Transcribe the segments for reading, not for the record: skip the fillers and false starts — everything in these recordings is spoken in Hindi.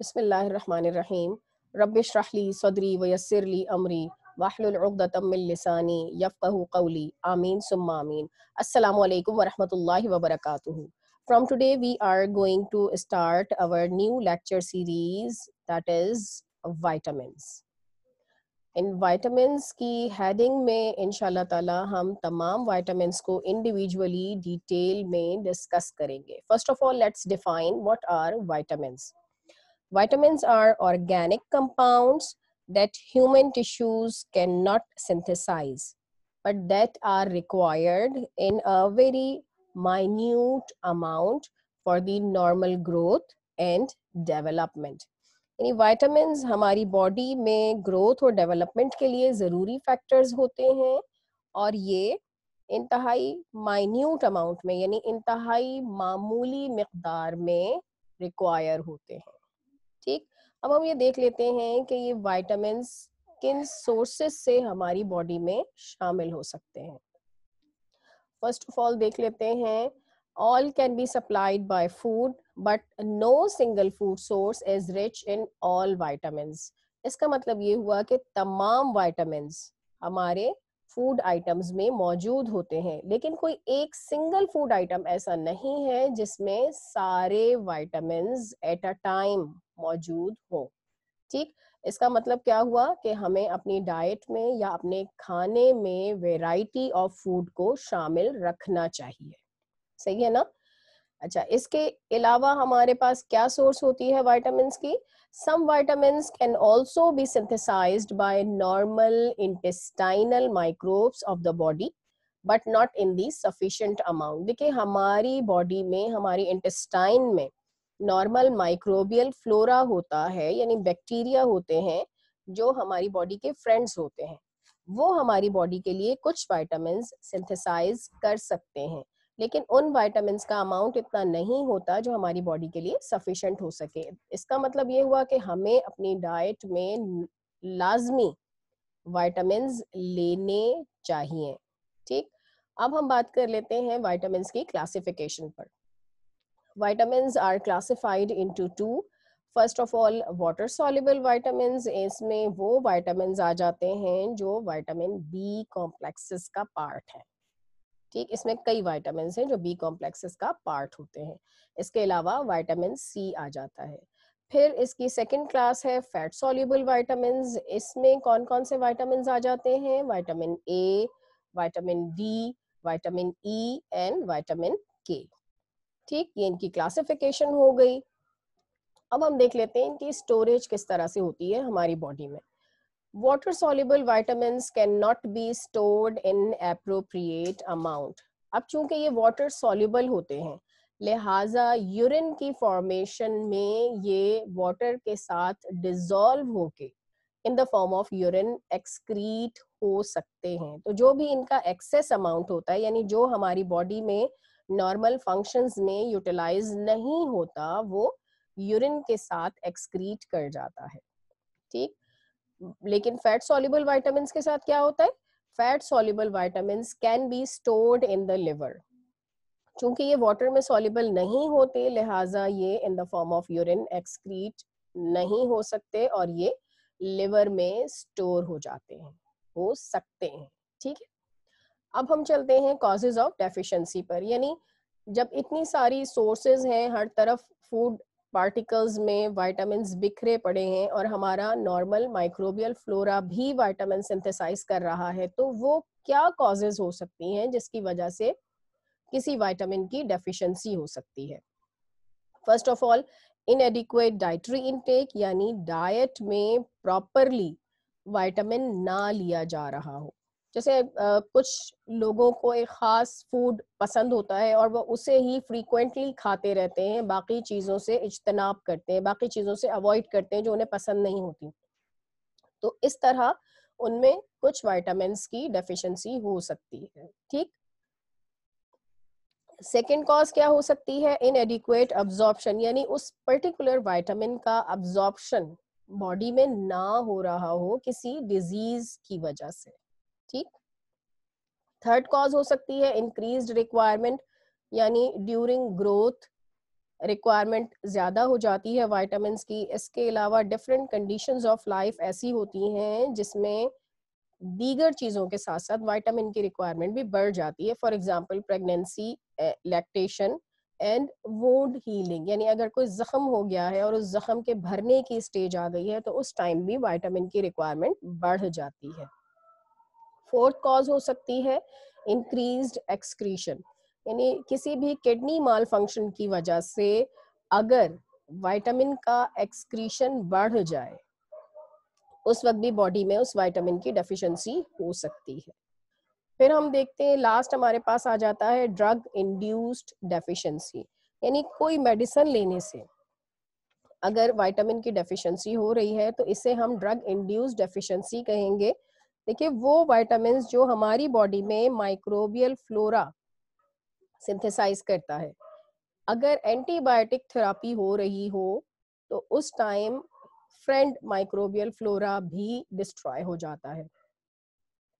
बिस्मिल्लाहिर्रहमानिर्रहीम। रब्बिश्रह ली सदरी वयस्सिर ली अमरी वाहलुल उक़दतम मिन लिसानी यफ़क़हू क़ौली। आमीन सुम्मा आमीन। अस्सलामु अलैकुम व रहमतुल्लाहि व बरकातुहू। From today we are going to start our new lecture series, that is vitamins. In vitamins की heading में इंशाल्लाह ताला हम तमाम vitamins को individually detail में discuss करेंगे. First of all, let's define what are vitamins. Vitamins are organic compounds that human tissues cannot synthesize, but that are required in a very minute amount for the normal growth and development. यानी vitamins हमारी बॉडी में ग्रोथ और डेवलपमेंट के लिए ज़रूरी फैक्टर्स होते हैं और ये इंतहाई माइन्यूट अमाउंट में यानी इंतहाई मामूली मिकदार में रिक्वायर होते हैं। ठीक, अब हम ये देख लेते हैं कि ये विटामिन्स किन सोर्सेस से हमारी बॉडी में शामिल हो सकते हैं। फर्स्ट ऑफ ऑल देख लेते हैं, all can be supplied by food but no single food source is rich in all vitamins. इसका मतलब ये हुआ कि तमाम विटामिन्स हमारे फूड आइटम्स में मौजूद होते हैं, लेकिन कोई एक सिंगल फूड आइटम ऐसा नहीं है जिसमें सारे विटामिन्स एट अ टाइम मौजूद हो। ठीक, इसका मतलब क्या हुआ कि हमें अपनी डाइट में या अपने खाने में वैरायटी ऑफ फूड को शामिल रखना चाहिए। सही है ना? अच्छा, इसके अलावा हमारे पास क्या सोर्स होती है विटामिन्स की? Some vitamins can also be synthesised by normal intestinal microbes of the body but not in the sufficient amount. देखिए, हमारी बॉडी में, हमारी इंटेस्टाइन में नॉर्मल माइक्रोबियल फ्लोरा होता है, यानी बैक्टीरिया होते हैं जो हमारी बॉडी के फ्रेंड्स होते हैं। वो हमारी बॉडी के लिए कुछ विटामिन्स सिंथेसाइज कर सकते हैं, लेकिन उन विटामिन्स का अमाउंट इतना नहीं होता जो हमारी बॉडी के लिए सफिशिएंट हो सके। इसका मतलब ये हुआ कि हमें अपनी डाइट में लाजमी विटामिन्स लेने चाहिए। ठीक, अब हम बात कर लेते हैं विटामिन्स की क्लासिफिकेशन पर। Vitamins are classified into two. First of all water soluble vitamins, इसमें वो विटामिन्स आ जाते हैं जो विटामिन बी कॉम्प्लेक्सेस का पार्ट है। ठीक, इसमें कई विटामिन्स हैं जो बी कॉम्प्लेक्सेस का पार्ट होते हैं। इसके अलावा विटामिन सी आ जाता है। फिर इसकी सेकंड क्लास है फैट सॉल्युबल विटामिन्स। इसमें कौन कौन से विटामिन्स आ जाते हैं? Vitamin A, vitamin D, vitamin E and vitamin के। ठीक, ये इनकी क्लासिफिकेशन हो गई। अब हम देख लेते हैं इनकी स्टोरेज किस तरह से होती है हमारी बॉडी में। Water soluble vitamins can not be stored in appropriate amount. अब चूंकि ये वाटर सॉल्युबल होते हैं, लिहाजा यूरिन की फॉर्मेशन में ये वाटर के साथ डिसॉल्व होके in the form of urine excrete हो सकते हैं। तो जो भी इनका एक्सेस अमाउंट होता है, यानी जो हमारी बॉडी में नॉर्मल फंक्शंस में यूटिलाइज नहीं होता, वो यूरिन के साथ एक्सक्रीट कर जाता है। ठीक, लेकिन फैट सॉल्युबल विटामिन्स के साथ क्या होता है? Fat soluble vitamins can be stored in the liver. चूंकि ये वाटर में सॉल्युबल नहीं होते, लिहाजा ये in the form of urine excrete नहीं हो सकते और ये लिवर में स्टोर हो जाते हैं, हो सकते हैं। ठीक है, अब हम चलते हैं कॉजेज ऑफ डेफिशिएंसी पर। यानी जब इतनी सारी सोर्सेज हैं, हर तरफ फूड पार्टिकल्स में विटामिन्स बिखरे पड़े हैं और हमारा नॉर्मल माइक्रोबियल फ्लोरा भी विटामिन सिंथेसाइज कर रहा है, तो वो क्या कॉजेज हो सकती हैं जिसकी वजह से किसी विटामिन की डेफिशिएंसी हो सकती है? First of all, इनएडिक्वेट dietary intake, यानी डाइट में प्रॉपरली विटामिन ना लिया जा रहा हो। जैसे कुछ लोगों को एक खास फूड पसंद होता है और वो उसे ही फ्रीक्वेंटली खाते रहते हैं, बाकी चीज़ों से इज्तनाब करते हैं, बाकी चीज़ों से अवॉइड करते हैं जो उन्हें पसंद नहीं होती। तो इस तरह उनमें कुछ विटामिन्स की डेफिशिएंसी हो सकती है। ठीक, सेकेंड कॉज क्या हो सकती है? इनएडिक्वेट अब्जॉर्प्शन, यानी उस पर्टिकुलर विटामिन का अब्जॉर्प्शन बॉडी में ना हो रहा हो किसी डिजीज की वजह से। ठीक, थर्ड कॉज हो सकती है इंक्रीज्ड रिक्वायरमेंट, यानी ड्यूरिंग ग्रोथ रिक्वायरमेंट ज़्यादा हो जाती है विटामिन्स की। इसके अलावा डिफरेंट कंडीशंस ऑफ लाइफ ऐसी होती हैं जिसमें दीगर चीज़ों के साथ साथ विटामिन की रिक्वायरमेंट भी बढ़ जाती है। For example pregnancy, lactation and wound healing, यानी अगर कोई ज़ख्म हो गया है और उस ज़ख्म के भरने की स्टेज आ गई है तो उस टाइम भी विटामिन की रिक्वायरमेंट बढ़ जाती है। फोर्थ कॉज हो सकती है इंक्रीज्ड एक्सक्रीशन, यानी किसी भी किडनी माल फंक्शन की वजह से अगर विटामिन का एक्सक्रीशन बढ़ जाए उस वक्त भी बॉडी में उस विटामिन की डेफिशिएंसी हो सकती है। फिर हम देखते हैं लास्ट हमारे पास आ जाता है ड्रग इंड्यूस्ड डेफिशिएंसी, यानी कोई मेडिसिन लेने से अगर विटामिन की डेफिशिएंसी हो रही है तो इसे हम ड्रग इंड्यूस्ड डेफिशिएंसी कहेंगे। देखिए वो विटामिन्स जो हमारी बॉडी में माइक्रोबियल फ्लोरा सिंथेसाइज करता है, अगर एंटीबायोटिक थेरेपी हो रही हो तो उस टाइम फ्रेंड माइक्रोबियल फ्लोरा भी डिस्ट्रॉय हो जाता है,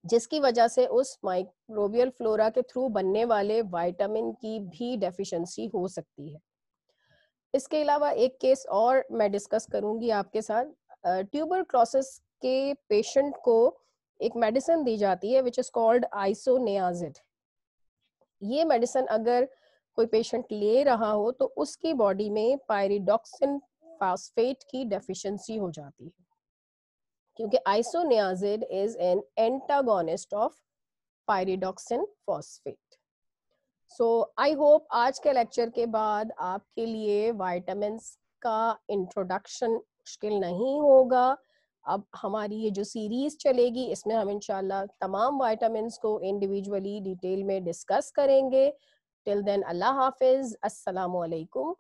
जिसकी वजह से उस माइक्रोबियल फ्लोरा के थ्रू बनने वाले विटामिन की भी डेफिशिएंसी हो सकती है। इसके अलावा एक केस और मैं डिस्कस करूंगी आपके साथ। ट्यूबरक्लोसिस के पेशेंट को एक मेडिसिन दी जाती है विच इज कॉल्ड आइसोनियाजिड। ये मेडिसिन अगर कोई पेशेंट ले रहा हो तो उसकी बॉडी में पायरिडॉक्सिन फास्फेट की डेफिशिएंसी हो जाती है, क्योंकि isoniazid is an antagonist of pyridoxine phosphate. So I hope आज के लेक्चर के बाद आपके लिए विटामिन्स का इंट्रोडक्शन मुश्किल नहीं होगा। अब हमारी ये जो सीरीज चलेगी इसमें हम इंशाल्लाह तमाम विटामिन्स को इंडिविजुअली डिटेल में डिस्कस करेंगे। टिल देन अल्लाह हाफिज, अस्सलामु अलैकुम।